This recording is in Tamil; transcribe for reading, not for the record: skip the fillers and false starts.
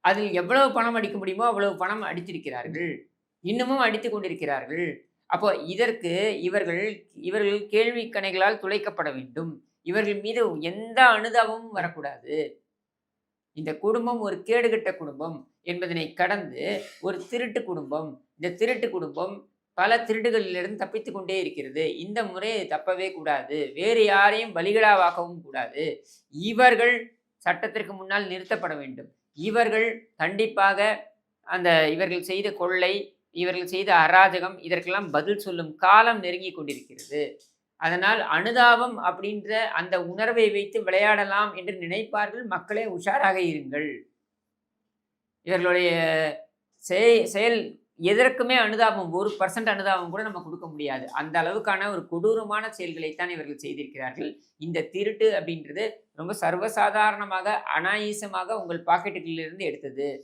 அதில் எவ்வளவு பணம் அடிக்க முடியுமோ அவ்வளவு பணம் அடித்திருக்கிறார்கள். இன்னமும் அடித்துக் கொண்டிருக்கிறார்கள். அப்போ இதற்கு இவர்கள் இவர்கள் கேள்வி கணைகளால் துளைக்கப்பட வேண்டும். இவர்கள் மீது எந்த அனுதாபமும் வரக்கூடாது. இந்த குடும்பம் ஒரு கேடுகெட்ட குடும்பம் என்பதனை கடந்து ஒரு திருட்டு குடும்பம். இந்த திருட்டு குடும்பம் பல திருடுகளிலிருந்து தப்பித்துக் கொண்டே இருக்கிறது. இந்த முறை தப்பவே கூடாது. வேறு யாரையும் பலிகடாவாக்கவும் கூடாது. இவர்கள் சட்டத்திற்கு முன்னால் நிறுத்தப்பட வேண்டும். இவர்கள் கண்டிப்பாக இவர்கள் செய்த கொள்ளை, இவர்கள் செய்த அராஜகம் இதற்கெல்லாம் பதில் சொல்லும் காலம் நெருங்கிக் கொண்டிருக்கிறது. அதனால் அனுதாபம் அப்படின்ற அந்த உணர்வை வைத்து விளையாடலாம் என்று நினைப்பார்கள். மக்களே உஷாராக இருங்கள். இவர்களுடைய செயல் எதற்குமே அனுதாபம் 1% அனுதாபம் கூட நம்ம குடுக்க முடியாது. அந்த அளவுக்கான ஒரு கொடூரமான செயல்களைத்தான் இவர்கள் செய்திருக்கிறார்கள். இந்த திருட்டு அப்படின்றது ரொம்ப சர்வசாதாரணமாக, அனாயாசமாக உங்கள் பாக்கெட்டுகளிலிருந்து எடுத்தது.